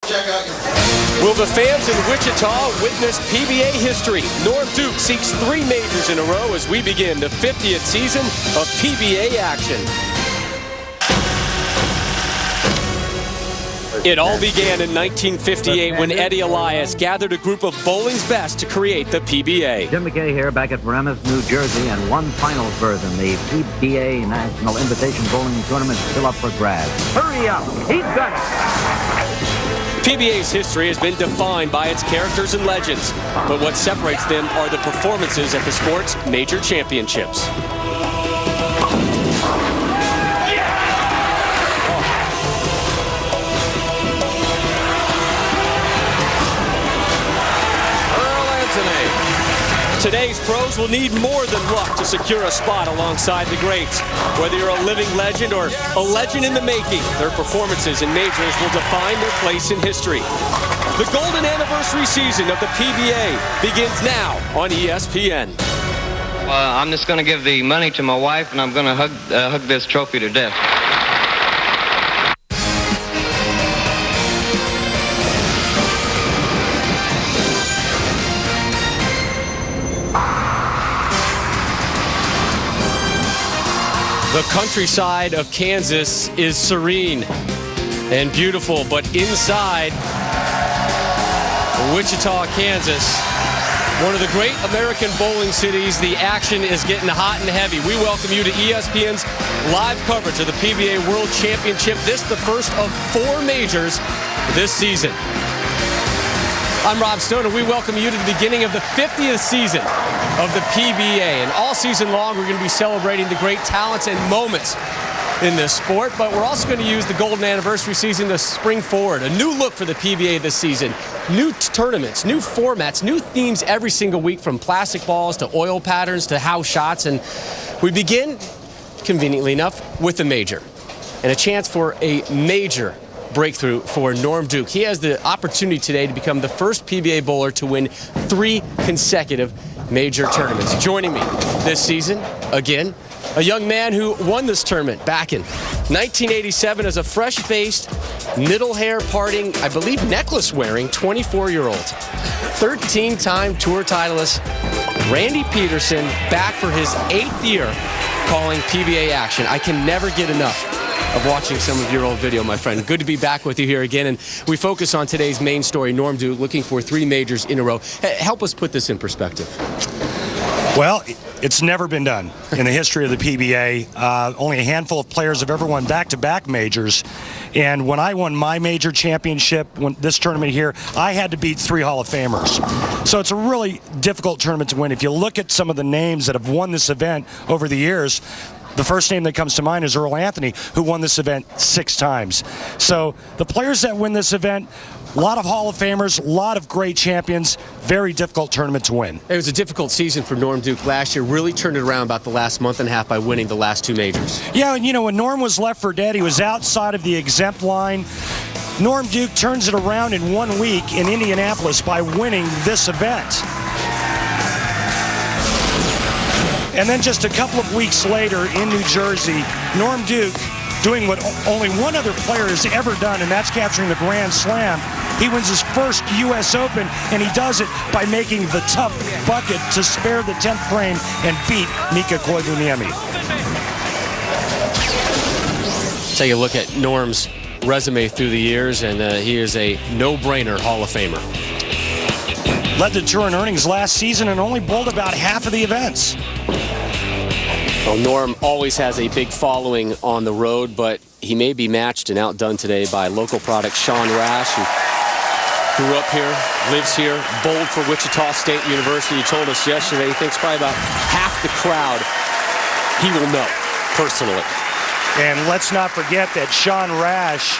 Will the fans in Wichita witness PBA history? Norm Duke seeks 3 majors in a row as we begin the 50th season of PBA action. It all began in 1958 when Eddie Elias gathered a group of bowling's best to create the PBA. Jim McKay here back at Paramus, New Jersey, and one finals berth in the PBA National Invitation Bowling Tournament still up for grabs. Hurry up! He's got it! PBA's history has been defined by its characters and legends, but what separates them are the performances at the sport's major championships. Today's pros will need more than luck to secure a spot alongside the greats. Whether you're a living legend or a legend in the making, their performances in majors will define their place in history. The golden anniversary season of the PBA begins now on ESPN. I'm just going to give the money to my wife, and I'm going to hug this trophy to death. The countryside of Kansas is serene and beautiful, but inside Wichita, Kansas, one of the great American bowling cities, the action is getting hot and heavy. We welcome you to ESPN's live coverage of the PBA World Championship. This is the first of 4 majors this season. I'm Rob Stone, and we welcome you to the beginning of the 50th season of the PBA. And all season long, we're going to be celebrating the great talents and moments in this sport, but we're also going to use the golden anniversary season to spring forward. A new look for the PBA this season. New tournaments, new formats, new themes every single week, from plastic balls to oil patterns to house shots. And we begin, conveniently enough, with the major. And a chance for a major breakthrough for Norm Duke. He has the opportunity today to become the first PBA bowler to win 3 consecutive major tournaments. Joining me this season, again, a young man who won this tournament back in 1987 as a fresh-faced, middle hair parting, I believe necklace-wearing 24-year-old. 13-time tour titleist Randy Peterson, back for his 8th year calling PBA action. I can never get enough of watching some of your old video, my friend. Good to be back with you here again, and we focus on today's main story, Norm Duke looking for 3 majors in a row. Help us put this in perspective. Well, it's never been done in the history of the PBA. Only a handful of players have ever won back-to-back majors, and when I won my major championship, this tournament here, I had to beat 3 Hall of Famers. So it's a really difficult tournament to win. If you look at some of the names that have won this event over the years, the first name that comes to mind is Earl Anthony, who won this event 6 times. So the players that win this event, a lot of Hall of Famers, a lot of great champions, very difficult tournament to win. It was a difficult season for Norm Duke last year. Really turned it around about the last month and a half by winning the last 2 majors. Yeah, and you know, when Norm was left for dead, he was outside of the exempt line. Norm Duke turns it around in 1 week in Indianapolis by winning this event. And then just a couple of weeks later in New Jersey, Norm Duke doing what only one other player has ever done, and that's capturing the Grand Slam. He wins his first U.S. Open, and he does it by making the tough bucket to spare the 10th frame and beat Mika Koivuniemi. Take a look at Norm's resume through the years, and he is a no-brainer Hall of Famer. Led the tour in earnings last season and only bowled about half of the events. Well, Norm always has a big following on the road, but he may be matched and outdone today by local product Sean Rash, who grew up here, lives here, bowled for Wichita State University. He told us yesterday he thinks probably about half the crowd he will know personally. And let's not forget that Sean Rash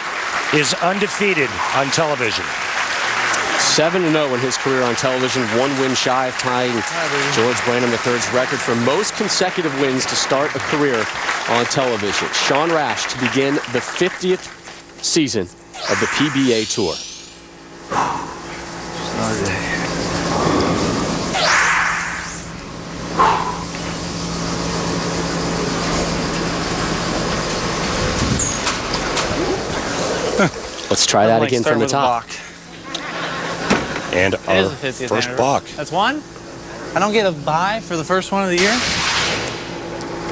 is undefeated on television. 7-0 in his career on television, 1 win shy of tying George Branham III's record for most consecutive wins to start a career on television. Sean Rash to begin the 50th season of the PBA Tour. Let's try that again from the top. And It our is the 50th first anniversary. balk. That's one? I don't get a bye for the first one of the year?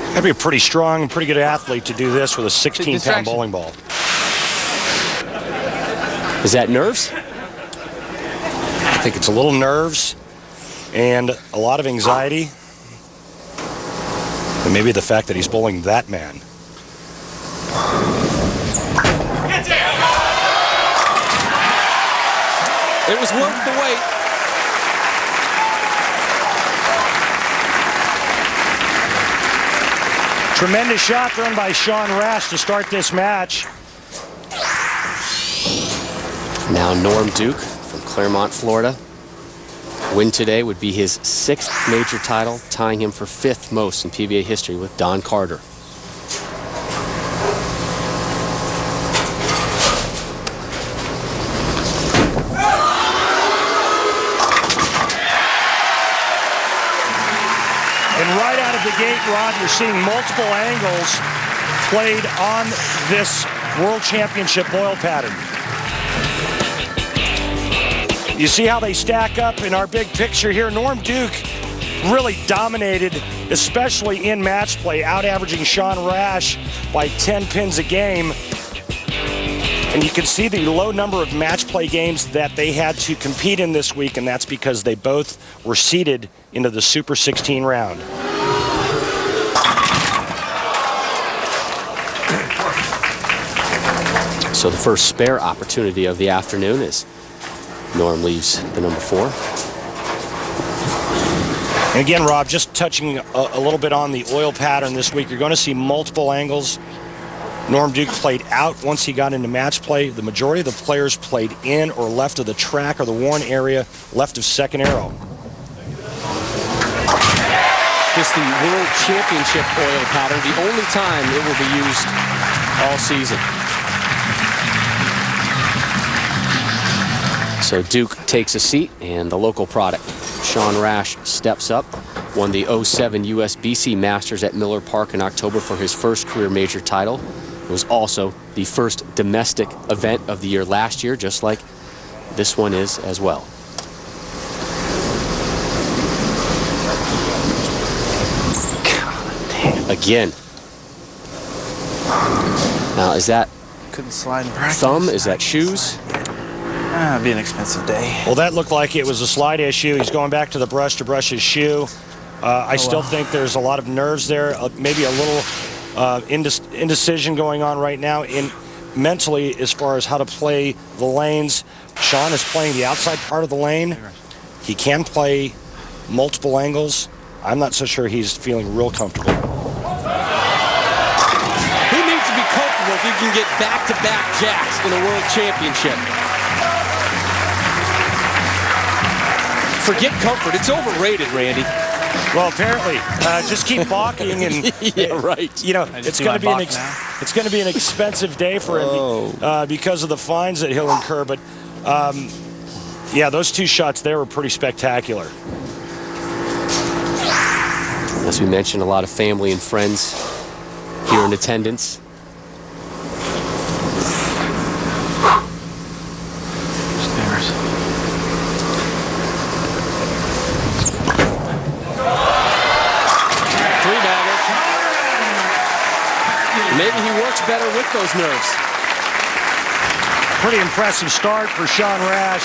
Got to be a pretty strong, pretty good athlete to do this with a 16-pound Distraction. bowling ball. Is that nerves? I think it's a little nerves and a lot of anxiety. And maybe the fact that he's bowling that man. It was worth the wait. Tremendous shot thrown by Sean Rash to start this match. Now Norm Duke from Claremont, Florida. Win today would be his 6th major title, tying him for 5th most in PBA history with Don Carter. And right out of the gate, Rod, you're seeing multiple angles played on this World Championship oil pattern. You see how they stack up in our big picture here. Norm Duke really dominated, especially in match play, out-averaging Sean Rash by 10 pins a game. And you can see the low number of match play games that they had to compete in this week, and that's because they both were seeded into the Super 16 round. So the first spare opportunity of the afternoon is Norm leaves the number 4. And again, Rob, just touching a little bit on the oil pattern this week, you're going to see multiple angles. Norm Duke played out once he got into match play. The majority of the players played in or left of the track or the worn area, left of second arrow. It's the World Championship oil pattern, the only time it will be used all season. So Duke takes a seat, and the local product, Sean Rash, steps up. Won the 07 USBC Masters at Miller Park in October for his first career major title. It was also the first domestic event of the year last year, just like this one is as well. Again. Now, is that Couldn't slide in practice. thumb? Is that shoes? It'd be an expensive day. Well, that looked like it was a slide issue. He's going back to the brush to brush his shoe. I still think there's a lot of nerves there, maybe a little indecision going on right now mentally as far as how to play the lanes. Sean is playing the outside part of the lane. He can play multiple angles. I'm not so sure he's feeling real comfortable. He needs to be comfortable if he can get back-to-back jacks in a world championship. Forget comfort. It's overrated, Randy. Well, apparently, just keep balking, and Yeah, right. you know it's going to be it's an expensive day for him because of the fines that he'll incur. But yeah, those 2 shots there were pretty spectacular. As we mentioned, a lot of family and friends here in attendance. Stairs. Maybe he works better with those nerves. Pretty impressive start for Sean Rash.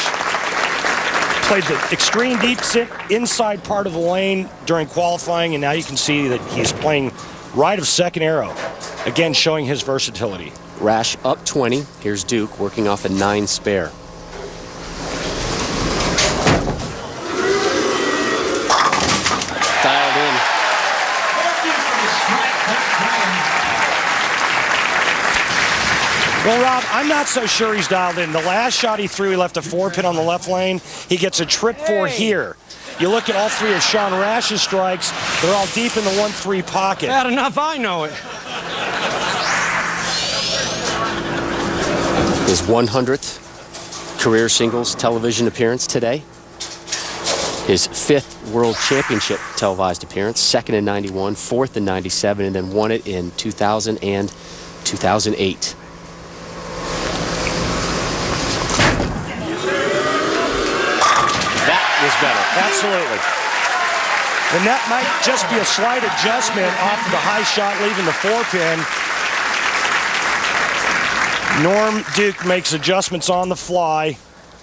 Played the extreme deep inside part of the lane during qualifying, and now you can see that he's playing right of second arrow. Again, showing his versatility. Rash up 20. Here's Duke working off a 9 spare. Dialed in. Well, Rob, I'm not so sure he's dialed in. The last shot he threw, he left a 4-pin on the left lane. He gets a trip 4 here. You look at all 3 of Sean Rash's strikes, they're all deep in the 1-3 pocket. Bad enough, I know it. His 100th career singles television appearance today. His 5th World Championship televised appearance, 2nd in 91, 4th in 97, and then won it in 2000 and 2008. Absolutely. And that might just be a slight adjustment off of the high shot, leaving the 4-pin. Norm Duke makes adjustments on the fly.